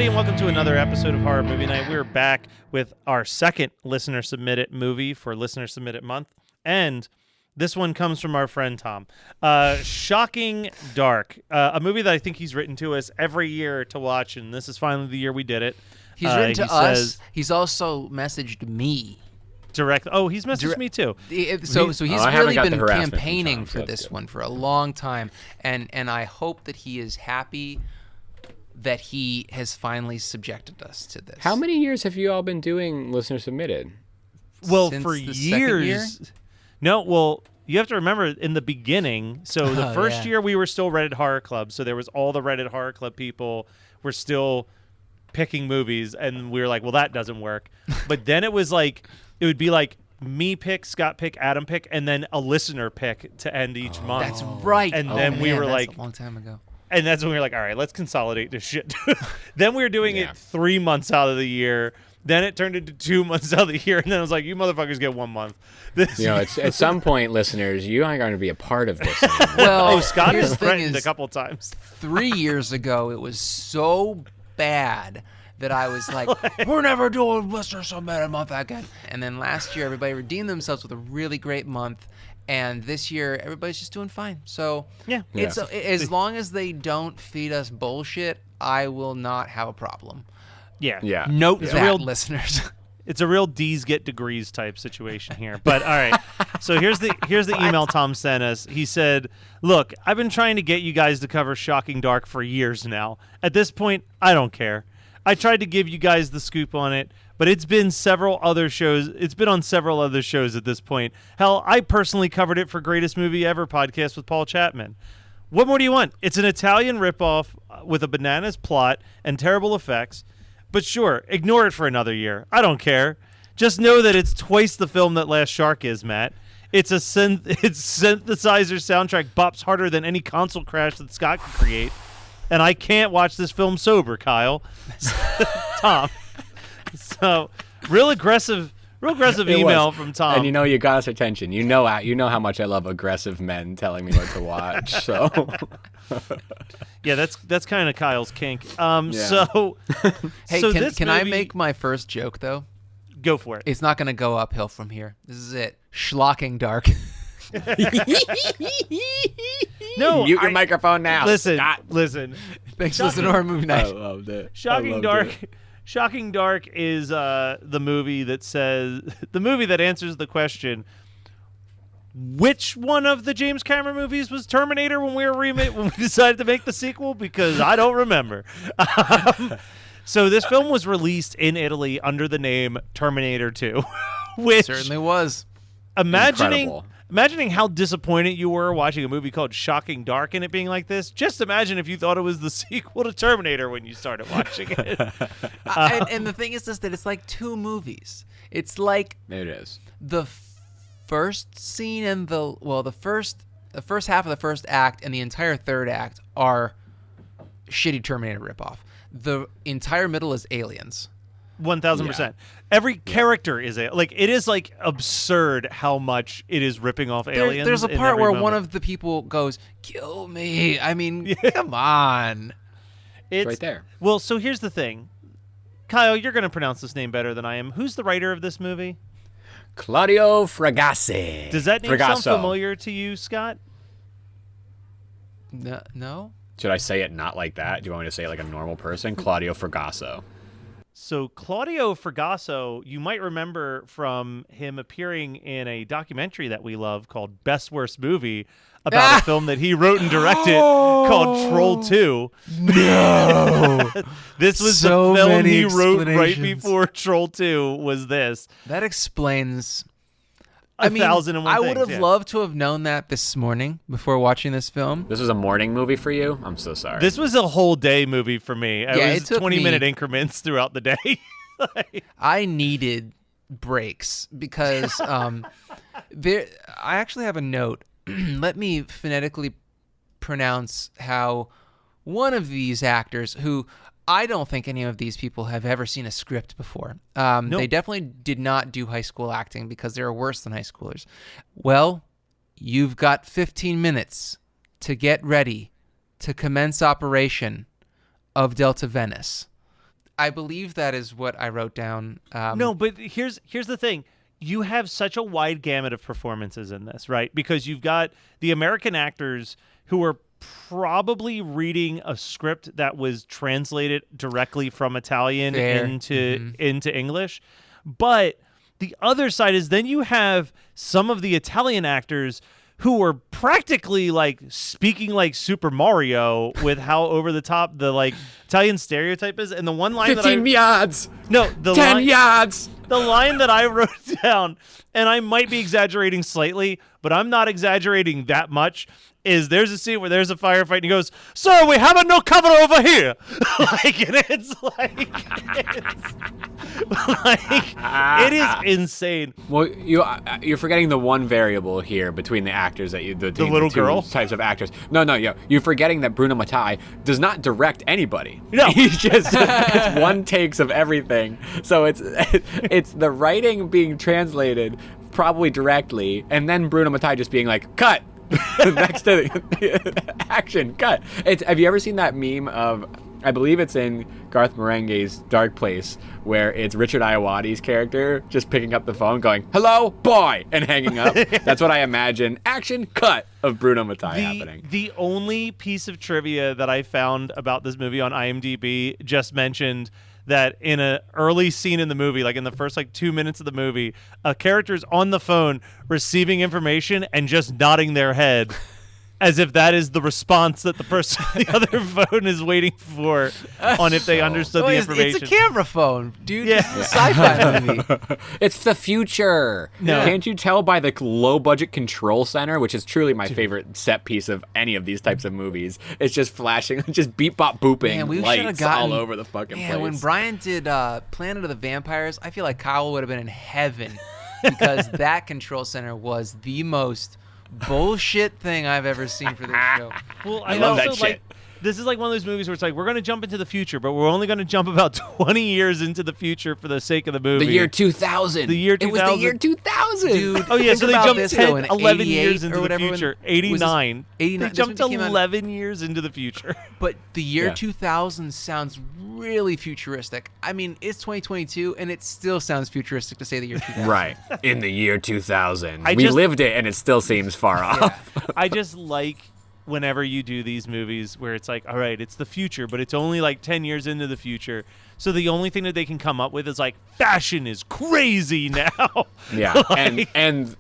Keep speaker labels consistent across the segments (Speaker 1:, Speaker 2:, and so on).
Speaker 1: everybody, and welcome to another episode of Horror Movie Night. We're back with our second listener submitted movie for listener submitted month, and this one comes from our friend Tom. Shocking Dark, a movie that I think he's written to us every year to watch, and this is finally the year we did it.
Speaker 2: He's written to us. He's also messaged me.
Speaker 1: Direct. Oh, he's messaged me too.
Speaker 2: So he's really been campaigning for this one for a long time, and I hope that he is happy that he has finally subjected us to this.
Speaker 3: How many years have you all been doing listener submitted?
Speaker 1: Well,
Speaker 2: Since
Speaker 1: for
Speaker 2: the second year?
Speaker 1: No, well, you have to remember in the beginning, so the first year we were still Reddit Horror Club, so there was all the Reddit Horror Club people were still picking movies, and we were like, well, that doesn't work. But then it was like, it would be like me pick, Scott pick, Adam pick, and then a listener pick to end each month.
Speaker 2: That's right.
Speaker 1: And then we were like,
Speaker 2: a long time ago.
Speaker 1: And that's when we were like, all right, let's consolidate this shit. Then we were doing it 3 months out of the year. Then it turned into 2 months out of the year. And then I was like, you motherfuckers get 1 month.
Speaker 3: It's at some point, listeners, you aren't going to be a part of this anymore.
Speaker 2: Well,
Speaker 1: Scott has threatened a couple times.
Speaker 2: 3 years ago, it was so bad that I was like, we're never doing listener submitted month again. And then last year, everybody redeemed themselves with a really great month. And this year, everybody's just doing fine. So it's as long as they don't feed us bullshit, I will not have a problem.
Speaker 1: Yeah.
Speaker 2: Note that, listeners.
Speaker 1: It's a real D's get degrees type situation here. But all right. So here's the email Tom sent us. He said, look, I've been trying to get you guys to cover Shocking Dark for years now. At this point, I don't care. I tried to give you guys the scoop on it, but it's been several other shows. It's been on several other shows at this point. Hell, I personally covered it for Greatest Movie Ever podcast with Paul Chapman. What more do you want? It's an Italian ripoff with a bananas plot and terrible effects. But sure, ignore it for another year. I don't care. Just know that it's twice the film that Last Shark is, Matt. Its synthesizer soundtrack bops harder than any console crash that Scott could create. And I can't watch this film sober, Kyle. Tom. So, real aggressive email from Tom.
Speaker 3: And you got us attention. You know how much I love aggressive men telling me what to watch. So,
Speaker 2: yeah,
Speaker 1: that's kind of Kyle's kink.
Speaker 2: So, hey,
Speaker 1: so
Speaker 2: can I make my first joke though?
Speaker 1: Go for it.
Speaker 2: It's not going to go uphill from here. This is it. Shocking Dark.
Speaker 3: No, mute your microphone now.
Speaker 1: Listen.
Speaker 2: Thanks for listening to our movie night.
Speaker 3: I loved it.
Speaker 1: Shocking Dark is the movie that answers the question: which one of the James Cameron movies was Terminator when we decided to make the sequel? Because I don't remember. So this film was released in Italy under the name Terminator 2, which
Speaker 2: certainly was.
Speaker 1: Imagining how disappointed you were watching a movie called Shocking Dark and it being like this. Just imagine if you thought it was the sequel to Terminator when you started watching it.
Speaker 2: And the thing is that it's like two movies. It's like
Speaker 3: it is
Speaker 2: the first scene and the first half of the first act and the entire third act are shitty Terminator ripoff. The entire middle is Aliens.
Speaker 1: 1,000%. Every character is it is like absurd how much it is ripping off Aliens.
Speaker 2: There's a part where one of the people goes, "Kill me." I mean, come on.
Speaker 3: It's right there.
Speaker 1: Well, so here's the thing. Kyle, you're going to pronounce this name better than I am. Who's the writer of this movie?
Speaker 3: Claudio Fragasse.
Speaker 1: Does that name sound familiar to you, Scott?
Speaker 2: No.
Speaker 3: Should I say it not like that? Do you want me to say it like a normal person? Claudio Fragasso.
Speaker 1: So Claudio Fragasso, you might remember from him appearing in a documentary that we love called Best Worst Movie about a film that he wrote and directed called Troll 2.
Speaker 2: No.
Speaker 1: This was
Speaker 2: so
Speaker 1: the film
Speaker 2: many
Speaker 1: he wrote right before Troll 2 was this.
Speaker 2: That explains...
Speaker 1: 1,001
Speaker 2: I would
Speaker 1: things,
Speaker 2: have loved to have known that this morning before watching this film.
Speaker 3: This was a morning movie for you? I'm so sorry.
Speaker 1: This was a whole day movie for me. It was 20-minute increments throughout the day.
Speaker 2: I needed breaks because I actually have a note. Let me phonetically pronounce how one of these actors who... I don't think any of these people have ever seen a script before. Nope. They definitely did not do high school acting because they're worse than high schoolers. Well, you've got 15 minutes to get ready to commence operation of Delta Venice. I believe that is what I wrote down.
Speaker 1: No, but here's the thing. You have such a wide gamut of performances in this, right? Because you've got the American actors who are probably reading a script that was translated directly from Italian into English. But the other side is then you have some of the Italian actors who were practically like speaking like Super Mario with how over the top the like Italian stereotype is. And the one line
Speaker 3: 15 yards.
Speaker 1: No,
Speaker 3: 10 yards.
Speaker 1: The line that I wrote down, and I might be exaggerating slightly, but I'm not exaggerating that much, is there's a scene where there's a firefight and he goes, "Sir, we have no cover over here." Like, and it's it is insane.
Speaker 3: Well, you're forgetting the one variable here between the actors that the
Speaker 1: little
Speaker 3: two
Speaker 1: girl
Speaker 3: types of actors. No, you're forgetting that Bruno Mattei does not direct anybody.
Speaker 1: No,
Speaker 3: he's just it's one takes of everything. So it's the writing being translated probably directly, and then Bruno Mattei just being like, "Cut." Next to action, cut. Have you ever seen that meme of, I believe it's in Garth Marenghi's Dark Place, where it's Richard Ayoade's character just picking up the phone going, "Hello, boy," and hanging up? That's what I imagine. Action, cut of Bruno Mattei happening.
Speaker 1: The only piece of trivia that I found about this movie on IMDb just mentioned that in an early scene in the movie, like in the first 2 minutes of the movie, a character's on the phone receiving information and just nodding their head as if that is the response that the person on the other phone is waiting for on if they understood the information.
Speaker 2: It's a camera phone, dude.
Speaker 1: Yeah.
Speaker 2: It's a sci-fi movie.
Speaker 3: It's the future.
Speaker 1: No.
Speaker 3: Can't you tell by the low-budget control center, which is truly my favorite set piece of any of these types of movies? It's just flashing, just beep bop booping lights all over the fucking place.
Speaker 2: When Brian did Planet of the Vampires, I feel like Kyle would have been in heaven because that control center was the most bullshit thing I've ever seen for this show.
Speaker 1: Well,
Speaker 3: I love
Speaker 1: also
Speaker 3: that shit.
Speaker 1: This is like one of those movies where it's like, we're going to jump into the future, but we're only going to jump about 20 years into the future for the sake of the movie.
Speaker 3: The year 2000.
Speaker 1: The year 2000.
Speaker 3: It was the year 2000.
Speaker 2: Dude,
Speaker 1: oh, yeah, so they jumped
Speaker 2: this,
Speaker 1: 10,
Speaker 2: though, in
Speaker 1: 11 years
Speaker 2: 88
Speaker 1: into
Speaker 2: or
Speaker 1: the
Speaker 2: whatever,
Speaker 1: future.
Speaker 2: when-
Speaker 1: 89.
Speaker 2: 89.
Speaker 1: They jumped 11 years into the future.
Speaker 2: But the year
Speaker 3: Yeah.
Speaker 2: 2000 sounds really futuristic. I mean, it's 2022, and it still sounds futuristic to say the year 2000.
Speaker 3: Right. In the year 2000.
Speaker 1: I
Speaker 3: We
Speaker 1: just-
Speaker 3: lived it, and it still seems far off.
Speaker 1: I just like whenever you do these movies where it's like, all right, it's the future, but it's only 10 years into the future. So the only thing that they can come up with is fashion is crazy now.
Speaker 3: Yeah. and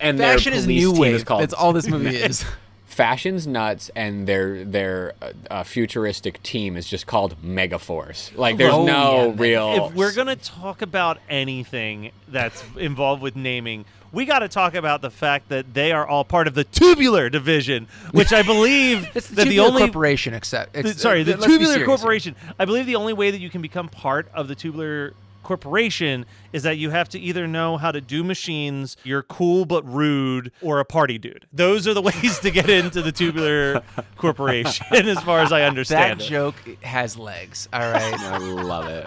Speaker 3: their
Speaker 2: Fashion is
Speaker 3: police
Speaker 2: new
Speaker 3: team
Speaker 2: wave.
Speaker 3: is called
Speaker 2: That's all this movie is.
Speaker 3: Fashion's nuts, and their futuristic team is just called Megaforce. There's real.
Speaker 1: If we're going to talk about anything that's involved with naming, we got to talk about the fact that they are all part of the Tubular Division, which I believe
Speaker 2: It's the
Speaker 1: that
Speaker 2: Tubular
Speaker 1: the only
Speaker 2: Corporation, except
Speaker 1: the
Speaker 2: let's be
Speaker 1: Tubular
Speaker 2: serious
Speaker 1: Corporation. I believe the only way that you can become part of the Tubular Corporation is that you have to either know how to do machines, you're cool but rude, or a party dude. Those are the ways to get into the Tubular Corporation, as far as I
Speaker 2: That
Speaker 1: understand it.
Speaker 2: joke has legs. All right.
Speaker 3: I love it.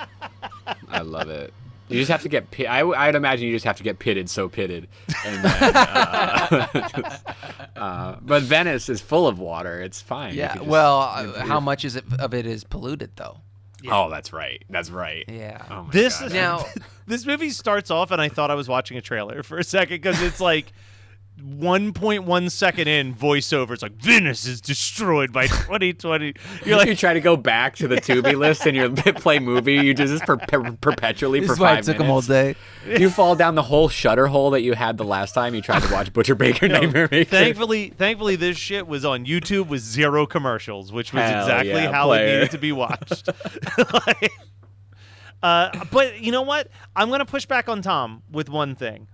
Speaker 3: I love it. You just have to get I'd imagine you just have to get pitted, and then, but Venice is full of water. It's fine. You
Speaker 2: Yeah.
Speaker 3: could just-
Speaker 2: Well, how much of it is polluted though?
Speaker 3: Oh, that's right.
Speaker 2: Yeah.
Speaker 3: Oh my
Speaker 1: This
Speaker 3: God.
Speaker 2: Now,
Speaker 1: this movie starts off, and I thought I was watching a trailer for a second because it's 1.1 second in voiceover. It's Venice is destroyed by 2020. You're
Speaker 3: you try to go back to the Tubi list and you play movie. You do this perpetually
Speaker 2: this
Speaker 3: for
Speaker 2: is why
Speaker 3: 5
Speaker 2: it took
Speaker 3: minutes.
Speaker 2: them all day.
Speaker 3: You fall down the whole shutter hole that you had the last time you tried to watch Butcher Baker Nightmare Maker.
Speaker 1: Thankfully, this shit was on YouTube with 0 commercials, which was
Speaker 3: Hell
Speaker 1: exactly
Speaker 3: yeah,
Speaker 1: how
Speaker 3: player.
Speaker 1: it needed to be watched. But you know what? I'm gonna push back on Tom with one thing.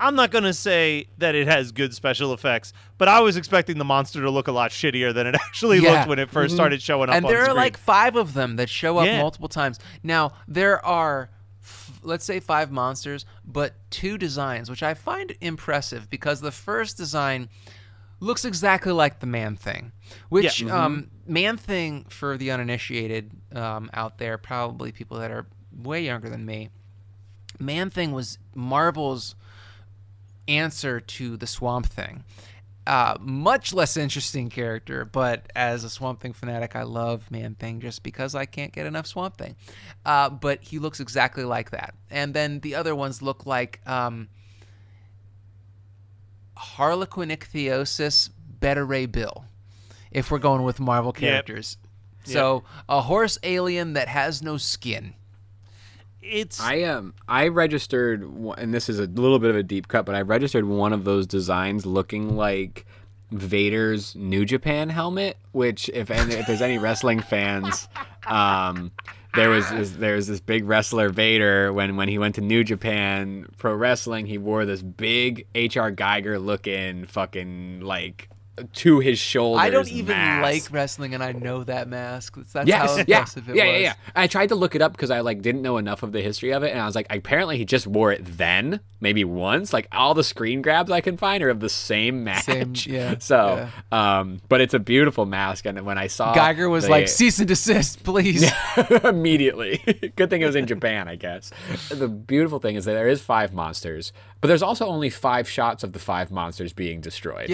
Speaker 1: I'm not going to say that it has good special effects, but I was expecting the monster to look a lot shittier than it actually
Speaker 2: Yeah.
Speaker 1: looked when it 1st started showing up
Speaker 2: And
Speaker 1: on
Speaker 2: there
Speaker 1: screen.
Speaker 2: are 5 of them that show up
Speaker 1: Yeah.
Speaker 2: multiple times. Now, there are, let's say 5 monsters, but 2 designs, which I find impressive because the first design looks exactly like the Man-Thing, which Man-Thing, for the uninitiated out there, probably people that are way younger than me, Man-Thing was Marvel's answer to the Swamp Thing. much less interesting character, but as a Swamp Thing fanatic, I love Man-Thing just because I can't get enough Swamp Thing. But he looks exactly like that. And then the other ones look like Harlequin Ichthyosis Beta Ray Bill, if we're going with Marvel characters. Yep. So a horse alien that has no skin.
Speaker 3: I registered, and this is a little bit of a deep cut, but I registered one of those designs looking like Vader's New Japan helmet. Which, if there's any wrestling fans, there's this big wrestler Vader when he went to New Japan Pro Wrestling. He wore this big H.R. Geiger looking fucking like to his shoulders.
Speaker 2: I don't even
Speaker 3: mask.
Speaker 2: like wrestling, and I know that mask. That's how impressive it was.
Speaker 3: Yeah. I tried to look it up because I didn't know enough of the history of it, and I was like, apparently he just wore it then, maybe once. Like all the screen grabs I can find are of the same match. So, but it's a beautiful mask, and when I saw
Speaker 2: Geiger was like, cease and desist, please.
Speaker 3: Immediately. Good thing it was in Japan, I guess. The beautiful thing is that there is 5 monsters, but there's also only 5 shots of the 5 monsters being destroyed.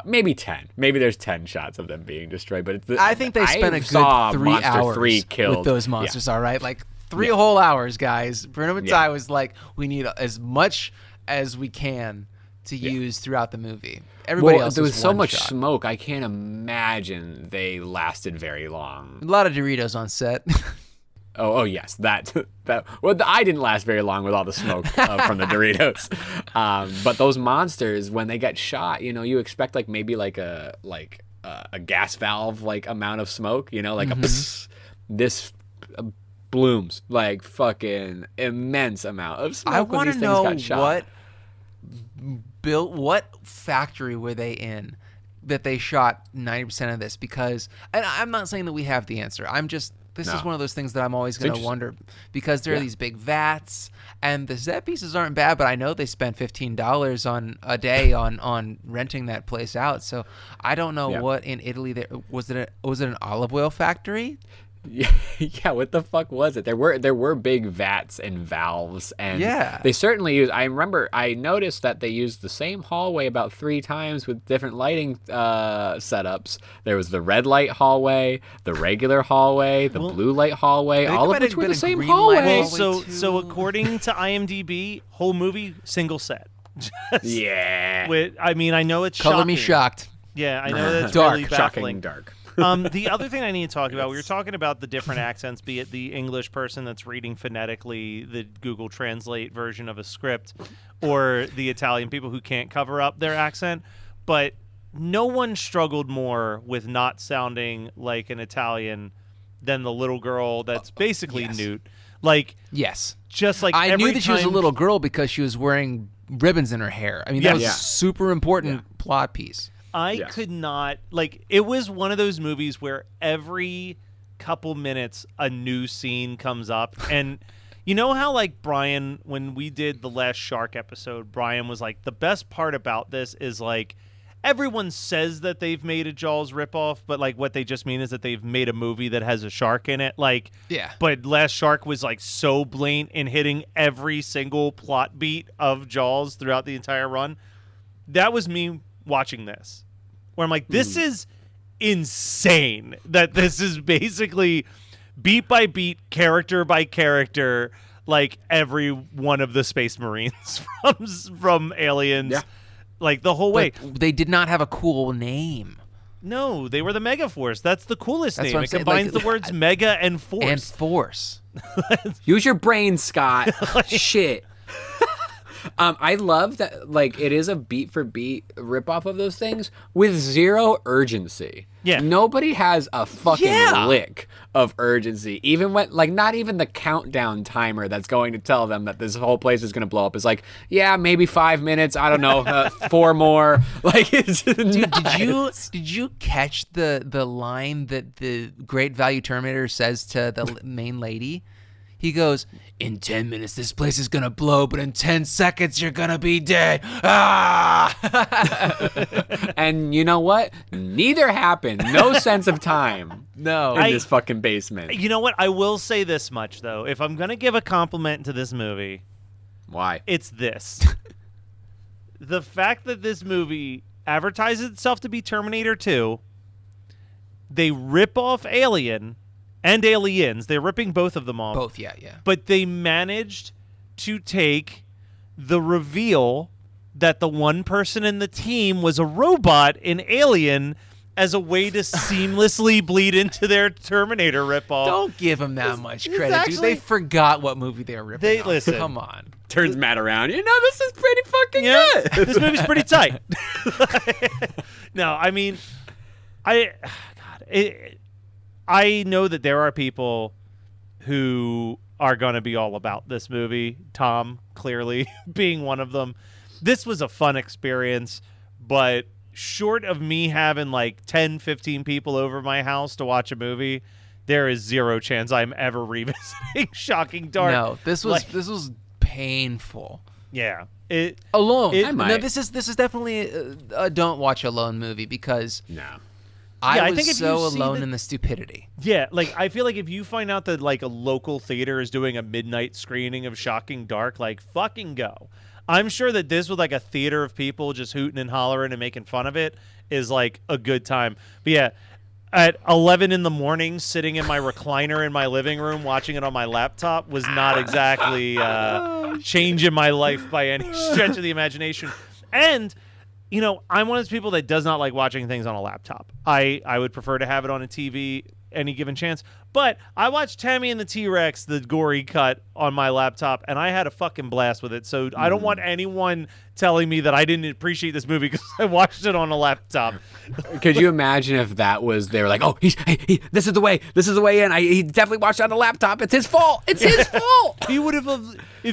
Speaker 3: Maybe 10. Maybe there's 10 shots of them being destroyed. But
Speaker 2: I think they spent a good 3 hours with those monsters. All right, like 3 whole hours, guys. Bruno Mattei was like, we need as much as we can to use throughout the movie. Everybody else
Speaker 3: there was so much
Speaker 2: shot.
Speaker 3: smoke. I can't imagine they lasted very long.
Speaker 2: A lot of Doritos on set.
Speaker 3: Oh yes, that. Well, I didn't last very long with all the smoke from the Doritos, but those monsters, when they get shot, you expect maybe a gas valve amount of smoke, a psst. This blooms fucking immense amount of smoke.
Speaker 2: I
Speaker 3: want to
Speaker 2: know what factory were they in that they shot 90% of this, because, and I'm not saying that we have the answer. This is one of those things that I'm always going to wonder, because there are these big vats, and the set pieces aren't bad, but I know they spent $15 on a day on renting that place out. So I don't know what in Italy was it an olive oil factory?
Speaker 3: Yeah, what the fuck was it? There were big vats and valves, and they certainly used. I noticed that they used the same hallway about 3 times with different lighting setups. There was the red light hallway, the regular hallway, the blue light hallway, all of which were the same hallway.
Speaker 1: So according to IMDb, whole movie single set. I know it's
Speaker 2: color
Speaker 1: shocking.
Speaker 2: Me shocked.
Speaker 1: Yeah, I know that's
Speaker 2: dark,
Speaker 1: really baffling.
Speaker 3: Shocking dark.
Speaker 1: The other thing I need to talk about, we were talking about the different accents, be it the English person that's reading phonetically the Google Translate version of a script, or the Italian people who can't cover up their accent. But no one struggled more with not sounding like an Italian than the little girl that's basically Newt. Just like
Speaker 2: I knew that she was a little girl because she was wearing ribbons in her hair. I mean, that was a super important plot piece.
Speaker 1: I could not, it was one of those movies where every couple minutes a new scene comes up. And you know how, Brian, when we did the last Shark episode, Brian was like, the best part about this is, everyone says that they've made a Jaws ripoff, but, what they just mean is that they've made a movie that has a shark in it. But Last Shark was, so blatant in hitting every single plot beat of Jaws throughout the entire run. That was me watching this, where I'm like, this is insane that this is basically beat by beat, character by character, every one of the Space Marines from Aliens, the whole way.
Speaker 2: But they did not have a cool name.
Speaker 1: No, they were the Megaforce. That's the coolest name. It combines the words mega and force.
Speaker 2: And force.
Speaker 3: Use your brain, Scott. Shit. I love that, it is a beat for beat ripoff of those things with zero urgency.
Speaker 1: Yeah.
Speaker 3: Nobody has a fucking lick of urgency. Even when, not even the countdown timer that's going to tell them that this whole place is going to blow up is maybe 5 minutes. I don't know, 4 more. It's
Speaker 2: did you catch the line that the Great Value Terminator says to the main lady? He goes, in 10 minutes, this place is going to blow, but in 10 seconds, you're going to be dead. Ah!
Speaker 3: And you know what? Neither happened. No sense of time.
Speaker 2: No.
Speaker 3: In this fucking basement.
Speaker 1: You know what? I will say this much, though. If I'm going to give a compliment to this movie.
Speaker 3: Why?
Speaker 1: It's this. The fact that this movie advertises itself to be Terminator 2. They rip off Alien and Aliens. They're ripping both of them off.
Speaker 2: Both, yeah.
Speaker 1: But they managed to take the reveal that the one person in the team was a robot in Alien as a way to seamlessly bleed into their Terminator ripoff.
Speaker 2: Don't give them that much credit, dude. They forgot what movie they were ripping off.
Speaker 1: Listen.
Speaker 2: Come on.
Speaker 3: Turns Matt around. This is pretty fucking good.
Speaker 1: This movie's pretty tight. No, I mean, I know that there are people who are going to be all about this movie. Tom, clearly, being one of them. This was a fun experience, but short of me having like 10, 15 people over my house to watch a movie, there is zero chance I'm ever revisiting Shocking Dark.
Speaker 2: No, this was painful.
Speaker 1: Yeah.
Speaker 2: Alone.
Speaker 3: I might.
Speaker 2: No, this is definitely a don't watch alone movie because I
Speaker 1: think
Speaker 2: was
Speaker 1: if
Speaker 2: so
Speaker 1: you see
Speaker 2: alone in the stupidity.
Speaker 1: Yeah, like I feel like if you find out that like a local theater is doing a midnight screening of Shocking Dark, like fucking go. I'm sure that this with like a theater of people just hooting and hollering and making fun of it is like a good time. But yeah, at 11 in the morning, sitting in my recliner in my living room watching it on my laptop was not exactly changing my life by any stretch of the imagination. And I'm one of those people that does not like watching things on a laptop. I would prefer to have it on a TV any given chance. But I watched Tammy and the T-Rex, the gory cut, on my laptop, and I had a fucking blast with it. So I don't want anyone telling me that I didn't appreciate this movie because I watched it on a laptop.
Speaker 3: Could you imagine if they were like, oh, this is the way in. He definitely watched it on the laptop. It's his fault. It's his fault.
Speaker 1: If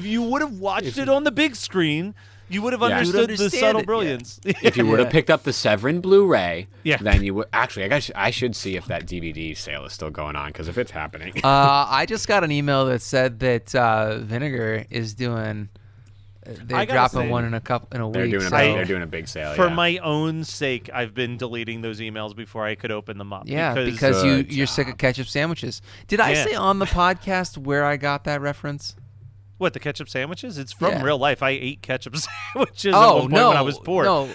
Speaker 1: you would have watched it on the big screen, you would have understood the subtle brilliance.
Speaker 2: Yeah.
Speaker 3: If you would have picked up the Severin Blu-ray,
Speaker 1: Yeah.
Speaker 3: then you would. Actually, I guess I should see if that DVD sale is still going on, because if it's happening.
Speaker 2: I just got an email that said that Vinegar is doing. They're dropping one in a week.
Speaker 3: They're doing a big sale.
Speaker 1: For my own sake, I've been deleting those emails before I could open them up.
Speaker 2: Yeah, because you're sick of ketchup sandwiches. Did I say on the podcast where I got that reference?
Speaker 1: What, the ketchup sandwiches? It's from
Speaker 2: Yeah.
Speaker 1: real life. I ate ketchup sandwiches at one point when I was poor.
Speaker 2: No.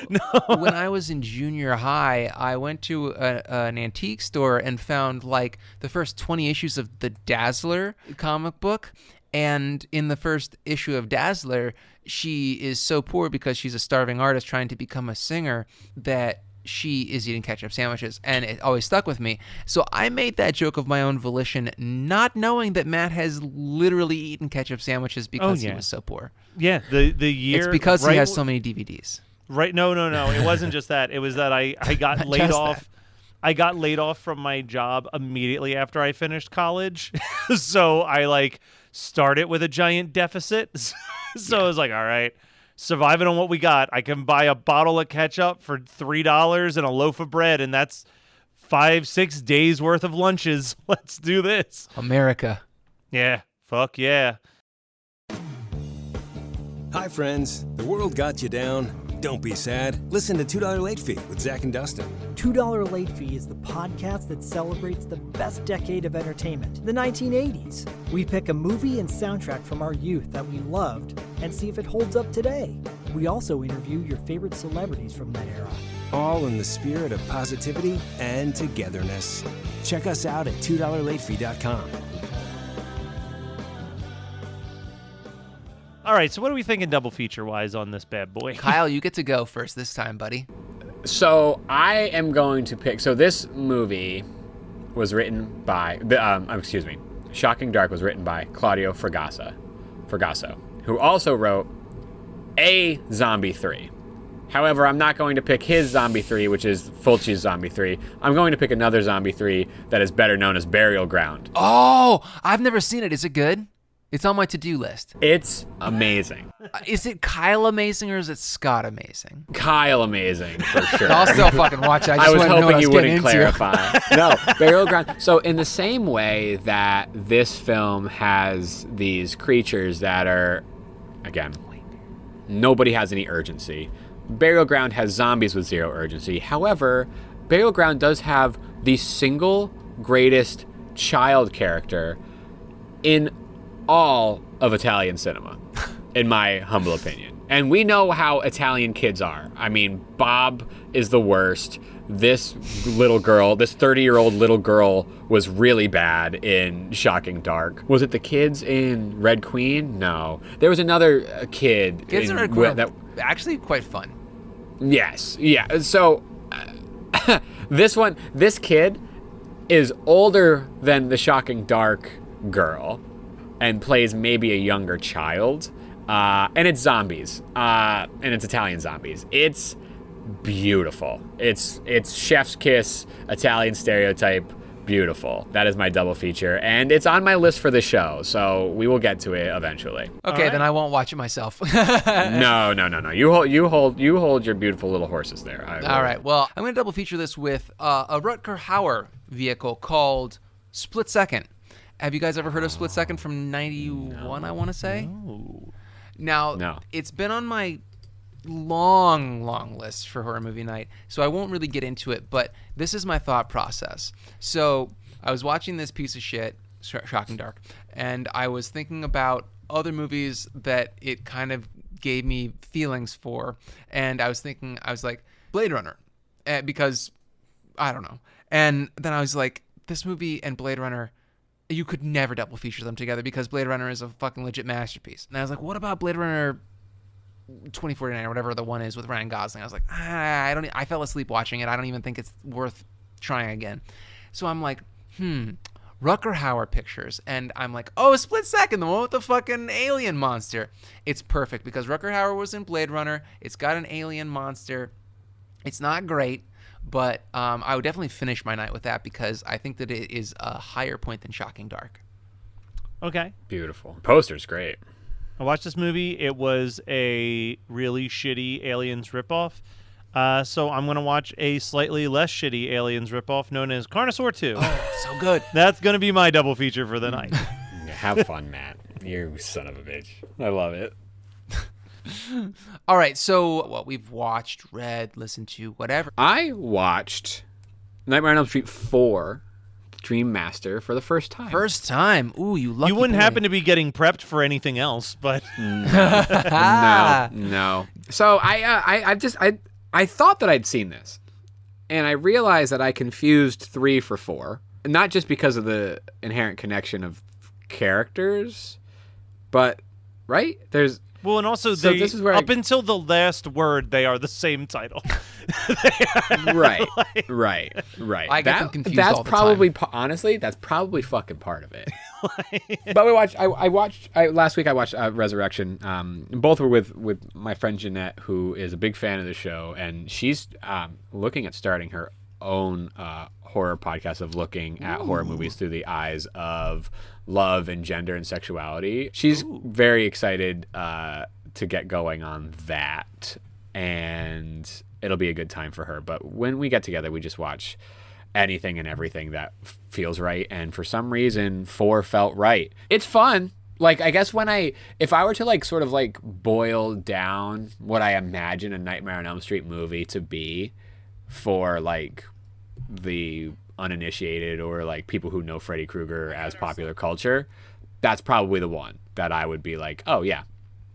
Speaker 2: When I was in junior high, I went to an antique store and found like the first 20 issues of the Dazzler comic book. And in the first issue of Dazzler, she is so poor because she's a starving artist trying to become a singer that she is eating ketchup sandwiches, and it always stuck with me. So I made that joke of my own volition, not knowing that Matt has literally eaten ketchup sandwiches because he was so poor.
Speaker 1: Yeah, the year.
Speaker 2: It's because he has so many DVDs.
Speaker 1: Right? No. It wasn't just that. It was that I got laid off. That. I got laid off from my job immediately after I finished college, so I started with a giant deficit. So I was like, all right. Surviving on what we got. I can buy a bottle of ketchup for $3 and a loaf of bread, and that's 5-6 days worth of lunches. Let's do this.
Speaker 2: America.
Speaker 1: Yeah. Fuck yeah.
Speaker 4: Hi, friends. The world got you down. Don't be sad. Listen to $2 Late Fee with Zach and Dustin.
Speaker 5: $2 Late Fee is the podcast that celebrates the best decade of entertainment, the 1980s. We pick a movie and soundtrack from our youth that we loved and see if it holds up today. We also interview your favorite celebrities from that era.
Speaker 4: All in the spirit of positivity and togetherness. Check us out at $2latefee.com.
Speaker 1: All right, so what are we thinking double feature-wise on this bad boy?
Speaker 2: Kyle, you get to go first this time, buddy.
Speaker 3: So I am going to pick. So this movie was written by. Shocking Dark was written by Claudio Fragasso, who also wrote a Zombie 3. However, I'm not going to pick his Zombie 3, which is Fulci's Zombie 3. I'm going to pick another Zombie 3 that is better known as Burial Ground.
Speaker 2: Oh, I've never seen it. Is it good? It's on my to-do list.
Speaker 3: It's amazing.
Speaker 2: Is it Kyle amazing or is it Scott amazing?
Speaker 3: Kyle amazing, for sure.
Speaker 2: I'll still fucking watch it. I
Speaker 3: was
Speaker 2: just want to know what
Speaker 3: hoping you
Speaker 2: getting
Speaker 3: wouldn't
Speaker 2: into.
Speaker 3: clarify. No, Burial Ground. So in the same way that this film has these creatures that are, again, nobody has any urgency. Burial Ground has zombies with zero urgency. However, Burial Ground does have the single greatest child character in all of Italian cinema, in my humble opinion. And we know how Italian kids are. I mean, Bob is the worst. This little girl, this 30-year-old little girl was really bad in Shocking Dark. Was it the kids in Red Queen? No. There was another kid.
Speaker 2: Kids in Red Queen are actually quite fun.
Speaker 3: Yes. Yeah. So this kid is older than the Shocking Dark girl and plays maybe a younger child. And it's zombies. And it's Italian zombies. It's beautiful. It's chef's kiss, Italian stereotype, beautiful. That is my double feature, and it's on my list for the show, so we will get to it eventually.
Speaker 2: Okay, then I won't watch it myself.
Speaker 3: No. You hold your beautiful little horses there.
Speaker 2: All right. Well, I'm going to double feature this with a Rutger Hauer vehicle called Split Second. Have you guys ever heard of Split Second from 91, I want to say?
Speaker 1: No.
Speaker 2: Now,
Speaker 3: No.
Speaker 2: It's been on my long list for horror movie night, so I won't really get into it, but this is my thought process. So I was watching this piece of shit, Shocking Dark, and I was thinking about other movies that it kind of gave me feelings for, and I was like, Blade Runner, because I don't know. And then I was like, this movie and Blade Runner, you could never double feature them together because Blade Runner is a fucking legit masterpiece. And I was like, what about Blade Runner 2049 or whatever the one is with Ryan Gosling? I was like, I fell asleep watching it. I don't even think it's worth trying again. So I'm like, Rutger Hauer pictures, and I'm like, oh, Split Second, the one with the fucking alien monster. It's perfect because Rutger Hauer was in Blade Runner. It's got an alien monster. It's not great, but I would definitely finish my night with that because I think that it is a higher point than Shocking Dark.
Speaker 1: Okay.
Speaker 3: Beautiful. Poster's great.
Speaker 1: I watched this movie. It was a really shitty Aliens ripoff. So I'm going to watch a slightly less shitty Aliens ripoff known as Carnosaur 2.
Speaker 2: Oh, so good.
Speaker 1: That's going to be my double feature for the night.
Speaker 3: Have fun, Matt. You son of a bitch. I love it.
Speaker 2: All right, so we've watched, read, listened to, whatever.
Speaker 3: I watched Nightmare on Elm Street 4, Dream Master, for the first time.
Speaker 2: First time. Ooh, you lucky
Speaker 1: You wouldn't
Speaker 2: boy.
Speaker 1: happen to be getting prepped for anything else, but
Speaker 3: No. So I thought that I'd seen this, and I realized that I confused 3 for 4, not just because of the inherent connection of characters, but right there's.
Speaker 1: well, and also
Speaker 3: So
Speaker 1: they,
Speaker 3: this is where
Speaker 1: up until the last word, they are the same title.
Speaker 3: Right.
Speaker 2: I get them confused
Speaker 3: That's
Speaker 2: all the
Speaker 3: probably
Speaker 2: time.
Speaker 3: Honestly, that's probably fucking part of it. But we watched. Last week. I watched Resurrection. Both were with my friend Jeanette, who is a big fan of the show, and she's looking at starting her own horror podcast of looking at horror movies through the eyes of love and gender and sexuality. She's very excited to get going on that, and it'll be a good time for her. But when we get together, we just watch anything and everything that feels right, and for some reason 4 felt right. It's fun. Like, I guess if I were to like sort of like boil down what I imagine a Nightmare on Elm Street movie to be for like the uninitiated or like people who know Freddy Krueger as popular culture, that's probably the one that I would be like, oh yeah,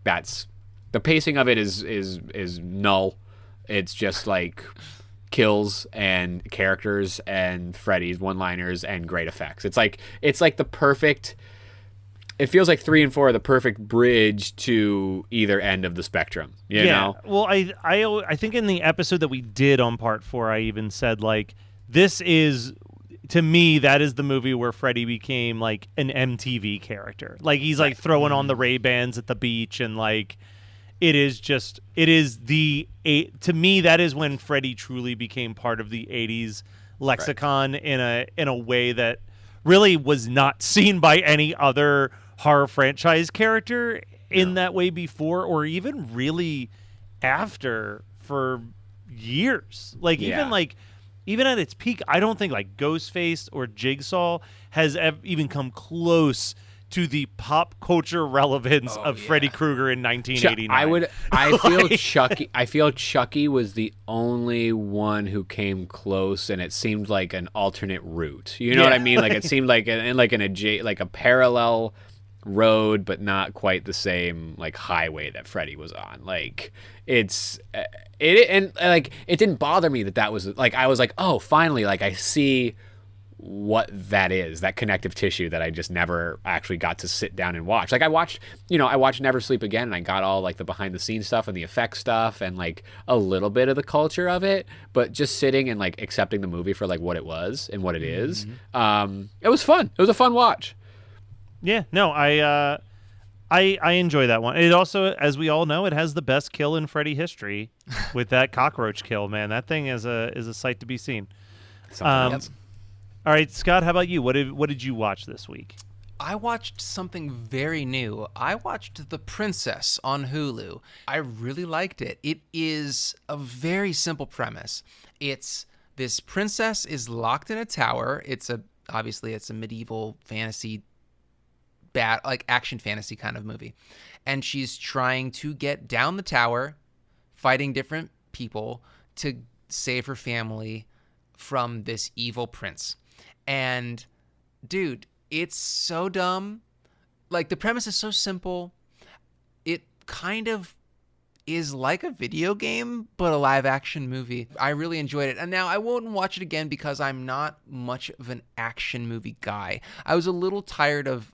Speaker 3: that's the pacing of it is null. It's just like kills and characters and Freddy's one-liners and great effects. It's like the perfect. It feels like 3 and 4 are the perfect bridge to either end of the spectrum. You know?
Speaker 1: Well, I think in the episode that we did on part 4, I even said like, this is, to me, that is the movie where Freddy became like an MTV character. Like he's like throwing on the Ray-Bans at the beach, and like to me, that is when Freddy truly became part of the 80s lexicon in a way that really was not seen by any other horror franchise character in that way before, or even really after, for years. Like even at its peak, I don't think like Ghostface or Jigsaw has even come close to the pop culture relevance of Freddy Krueger in 1989.
Speaker 3: I feel Chucky was the only one who came close, and it seemed like an alternate route. You know what I mean? Like it seemed like a parallel road, but not quite the same like highway that Freddy was on. Like it didn't bother me that was like, I was like, oh, finally, like I see what that is, that connective tissue that I just never actually got to sit down and watch. Like I watched Never Sleep Again, and I got all like the behind the scenes stuff and the effects stuff and like a little bit of the culture of it, but just sitting and like accepting the movie for like what it was and what it is. It was fun. It was a fun watch.
Speaker 1: Yeah, no, I enjoy that one. It also, as we all know, it has the best kill in Freddy history with that cockroach kill, man. That thing is a sight to be seen.
Speaker 3: Something else.
Speaker 1: All right, Scott, how about you? What did you watch this week?
Speaker 2: I watched something very new. I watched The Princess on Hulu. I really liked it. It is a very simple premise. It's this princess is locked in a tower. Obviously it's a medieval fantasy, like action fantasy kind of movie. And she's trying to get down the tower, fighting different people to save her family from this evil prince. And dude, it's so dumb. Like the premise is so simple. It kind of is like a video game, but a live action movie. I really enjoyed it. And now I won't watch it again because I'm not much of an action movie guy. I was a little tired of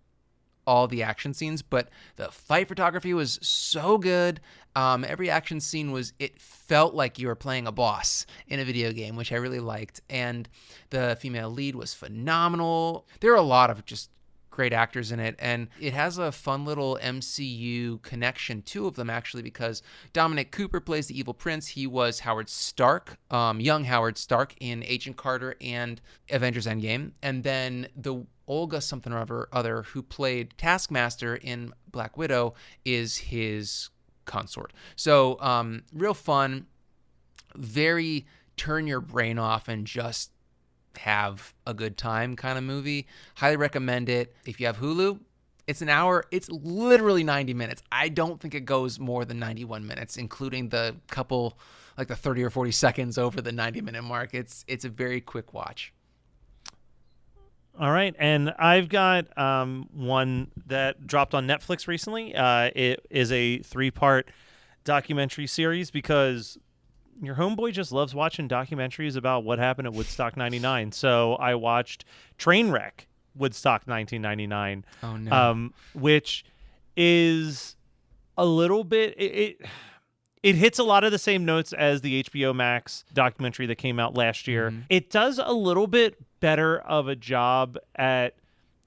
Speaker 2: all the action scenes, but the fight photography was so good. Every action scene it felt like you were playing a boss in a video game, which I really liked. And the female lead was phenomenal. There are a lot of just great actors in it, and it has a fun little MCU connection, two of them actually, because Dominic Cooper plays the evil prince. He was Howard Stark, young Howard Stark in Agent Carter and Avengers Endgame, and then the Olga something or other who played Taskmaster in Black Widow is his consort. So real fun, very turn your brain off and just have a good time kind of movie. Highly recommend it. If you have Hulu, it's an hour. It's literally 90 minutes. I don't think it goes more than 91 minutes, including the couple, like the 30 or 40 seconds over the 90-minute mark. It's a very quick watch.
Speaker 1: All right, and I've got one that dropped on Netflix recently. It is a 3-part documentary series because your homeboy just loves watching documentaries about what happened at Woodstock 99. So I watched Trainwreck, Woodstock 1999.
Speaker 2: Oh, no.
Speaker 1: Which is a little bit... It hits a lot of the same notes as the HBO Max documentary that came out last year. Mm-hmm. It does a little bit better of a job at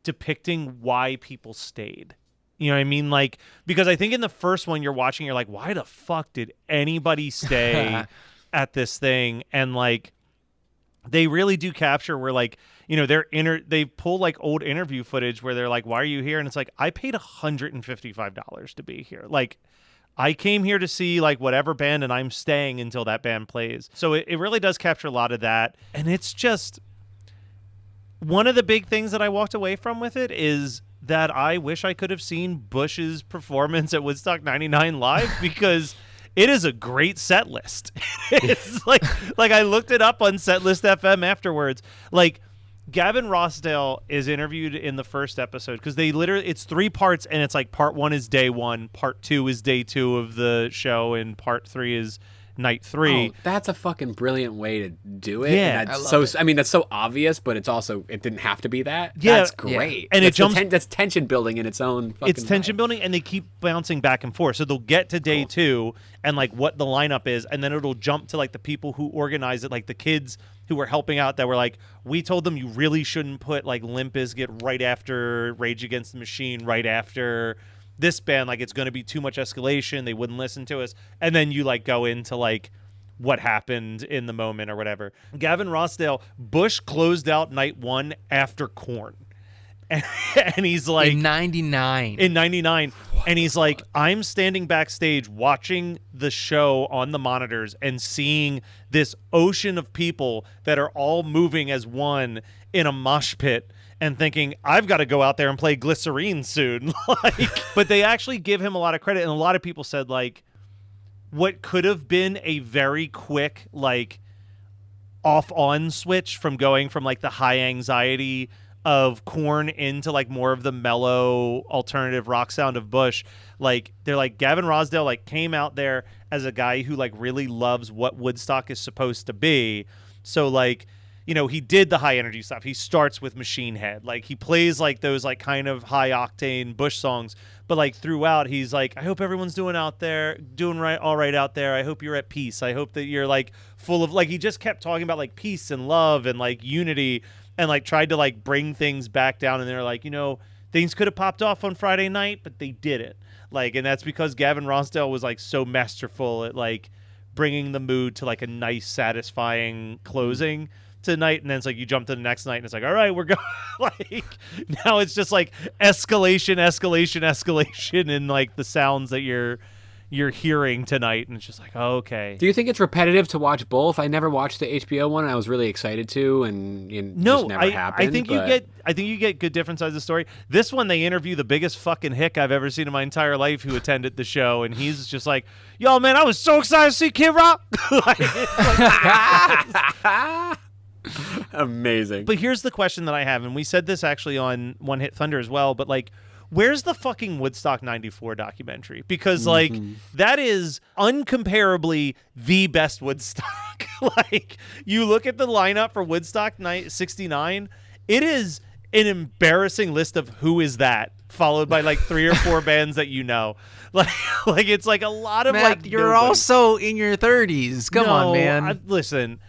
Speaker 1: depicting why people stayed. You know what I mean? Like, because I think in the first one you're watching, you're like, why the fuck did anybody stay at this thing? And like, they really do capture where like, you know, they pull like old interview footage where they're like, why are you here? And it's like, I paid $155 to be here. Like, I came here to see like whatever band and I'm staying until that band plays. So it really does capture a lot of that. And it's just one of the big things that I walked away from with it is that I wish I could have seen Bush's performance at Woodstock 99 live because it is a great set list. It's like I looked it up on Setlist FM afterwards. Like Gavin Rossdale is interviewed in the first episode because it's 3 parts and it's like part 1 is day 1, part 2 is day 2 of the show, and part 3 is night 3.
Speaker 3: Oh, that's a fucking brilliant way to do it.
Speaker 1: Yeah,
Speaker 3: and that's so obvious, but it's also, it didn't have to be that.
Speaker 1: Yeah,
Speaker 3: that's great.
Speaker 1: Yeah. And
Speaker 3: that's tension building in its own fucking
Speaker 1: It's tension building, and they keep bouncing back and forth. So they'll get to day 2 and like what the lineup is, and then it'll jump to like the people who organize it, like the kids who were helping out that were like, we told them you really shouldn't put like Limp Bizkit right after Rage Against the Machine, right after this band, like it's going to be too much escalation. They wouldn't listen to us. And then you like go into like what happened in the moment or whatever. Gavin Rossdale, Bush closed out night 1 after Korn. And he's like
Speaker 2: in 99
Speaker 1: and he's like, I'm standing backstage watching the show on the monitors and seeing this ocean of people that are all moving as one in a mosh pit and thinking, I've got to go out there and play Glycerine soon. But they actually give him a lot of credit, and a lot of people said like what could have been a very quick like off on switch from going from like the high anxiety of Korn into like more of the mellow alternative rock sound of Bush. Like they're like Gavin Rossdale like came out there as a guy who like really loves what Woodstock is supposed to be. So like, you know, he did the high energy stuff. He starts with Machine Head. Like he plays like those like kind of high octane Bush songs, but like throughout he's like, I hope everyone's doing all right out there. I hope you're at peace. I hope that you're like full of like, he just kept talking about like peace and love and like unity, and like tried to like bring things back down. And they're like, you know, things could have popped off on Friday night, but they didn't. Like, and that's because Gavin Rossdale was like so masterful at like bringing the mood to like a nice, satisfying closing tonight. And then it's like you jump to the next night and it's like, all right, we're going. Like now it's just like escalation in like the sounds that you're hearing tonight, and it's just like, oh, okay.
Speaker 3: Do you think it's repetitive to watch both? I never watched the HBO one, and I was really excited to, and
Speaker 1: no,
Speaker 3: just never happened.
Speaker 1: I think you get good different sides of the story. This one, they interview the biggest fucking hick I've ever seen in my entire life who attended the show, and he's just like, yo, man, I was so excited to see Kid Rock.
Speaker 3: Amazing.
Speaker 1: But here's the question that I have, and we said this actually on One Hit Thunder as well, but like, where's the fucking Woodstock 94 documentary? Because like that is uncomparably the best Woodstock. Like you look at the lineup for Woodstock 69, it is an embarrassing list of who is that, followed by like 3 or 4 bands that you know. Like it's like a lot of
Speaker 2: Matt,
Speaker 1: like
Speaker 2: you're also in your 30s. Come on, man.
Speaker 1: Listen,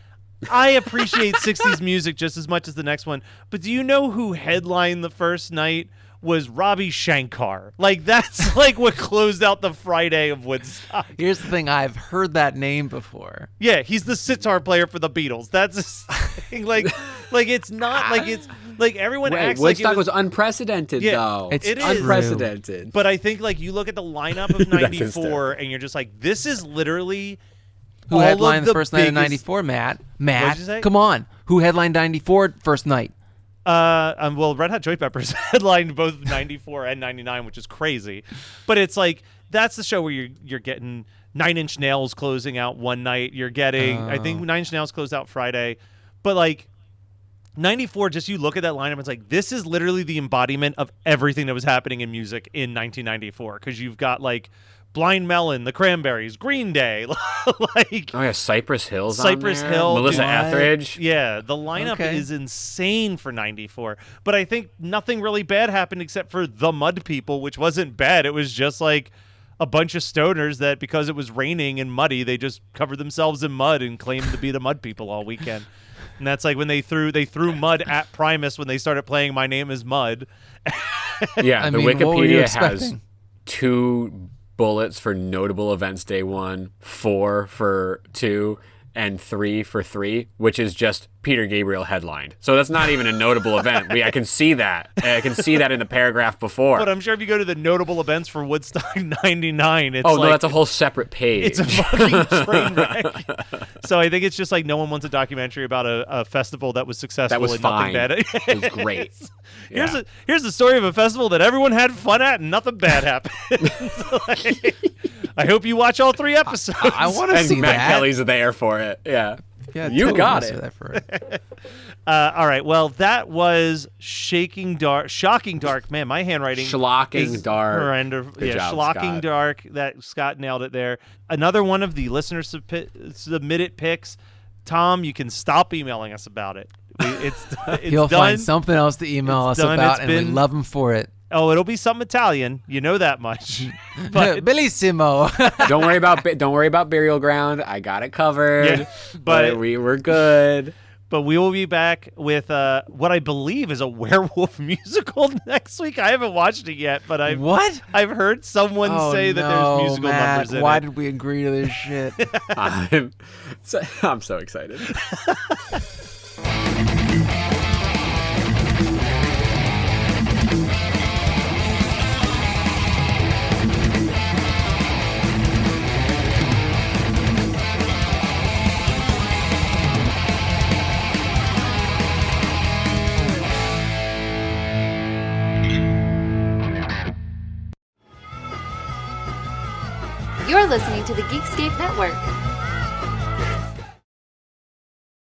Speaker 1: I appreciate 60s music just as much as the next one, but do you know who headlined the first night? Was Ravi Shankar. Like that's like what closed out the Friday of Woodstock.
Speaker 2: Here's the thing, I've heard that name before.
Speaker 1: Yeah, he's the sitar player for the Beatles. That's his thing. Like it's not like it's like everyone acts
Speaker 3: Woodstock
Speaker 1: like
Speaker 3: was unprecedented though.
Speaker 2: It is
Speaker 3: unprecedented.
Speaker 1: But I think like you look at the lineup of 94 and you're just like, this is literally
Speaker 2: who headlined the first night of 94, Matt?
Speaker 1: What'd you say?
Speaker 2: Come on. Who headlined 94 first night?
Speaker 1: Well, Red Hot Chili Peppers headlined both 94 and 99, which is crazy. But it's like that's the show where you're getting 9 Inch Nails closing out one night. You're getting I think 9 Inch Nails closed out Friday. But like 94, just you look at that lineup, it's like this is literally the embodiment of everything that was happening in music in 1994, because you've got like Blind Melon, The Cranberries, Green Day, like
Speaker 3: oh yeah, Cypress Hill,
Speaker 1: Melissa
Speaker 3: Melissa Etheridge.
Speaker 1: Yeah, the lineup is insane for 94. But I think nothing really bad happened except for the Mud People, which wasn't bad. It was just like a bunch of stoners that because it was raining and muddy, they just covered themselves in mud and claimed to be the Mud People all weekend. And that's like when they threw mud at Primus when they started playing My Name Is Mud.
Speaker 3: Yeah, the Wikipedia has 2 bullets for notable events day 1, 4 for 2, and 3 for 3, which is just Peter Gabriel headlined. So that's not even a notable event. But I can see that. I can see that in the paragraph before.
Speaker 1: But I'm sure if you go to the notable events for Woodstock 99, it's
Speaker 3: no, that's a whole separate page.
Speaker 1: It's a fucking train wreck. So I think it's just like no one wants a documentary about a festival that was successful
Speaker 3: that was
Speaker 1: and
Speaker 3: fine.
Speaker 1: nothing bad.
Speaker 3: It was great.
Speaker 1: Here's the story of a festival that everyone had fun at and nothing bad happened. I hope you watch all 3 episodes.
Speaker 2: I want to see
Speaker 3: Matt
Speaker 2: that.
Speaker 3: Kelly's there for it. Yeah.
Speaker 2: Yeah,
Speaker 3: you
Speaker 2: totally
Speaker 3: got
Speaker 2: wanna see
Speaker 3: it.
Speaker 2: that for it.
Speaker 1: All right. Well, that was Shocking Dark. Man, my handwriting
Speaker 3: Shocking
Speaker 1: is
Speaker 3: Dark.
Speaker 1: horrendous.
Speaker 3: Good job,
Speaker 1: Shocking
Speaker 3: Scott.
Speaker 1: Dark. That Scott nailed it there. Another one of the listener submitted picks. Tom, you can stop emailing us about it. It's
Speaker 2: He'll
Speaker 1: done.
Speaker 2: find something else to email us
Speaker 1: done.
Speaker 2: about,
Speaker 1: It's
Speaker 2: and we
Speaker 1: been-
Speaker 2: love him for it.
Speaker 1: Oh, it'll be something Italian. You know that much. But
Speaker 2: Bellissimo.
Speaker 3: Don't worry about Burial Ground. I got it covered.
Speaker 1: Yeah,
Speaker 3: but we were good.
Speaker 1: But we will be back with what I believe is a werewolf musical next week. I haven't watched it yet, but
Speaker 2: What?
Speaker 1: I've heard someone say that there's musical
Speaker 2: Matt,
Speaker 1: numbers in
Speaker 2: why
Speaker 1: it.
Speaker 2: did we agree to this shit?
Speaker 3: I'm so excited.
Speaker 6: You're listening to the Geekscape Network.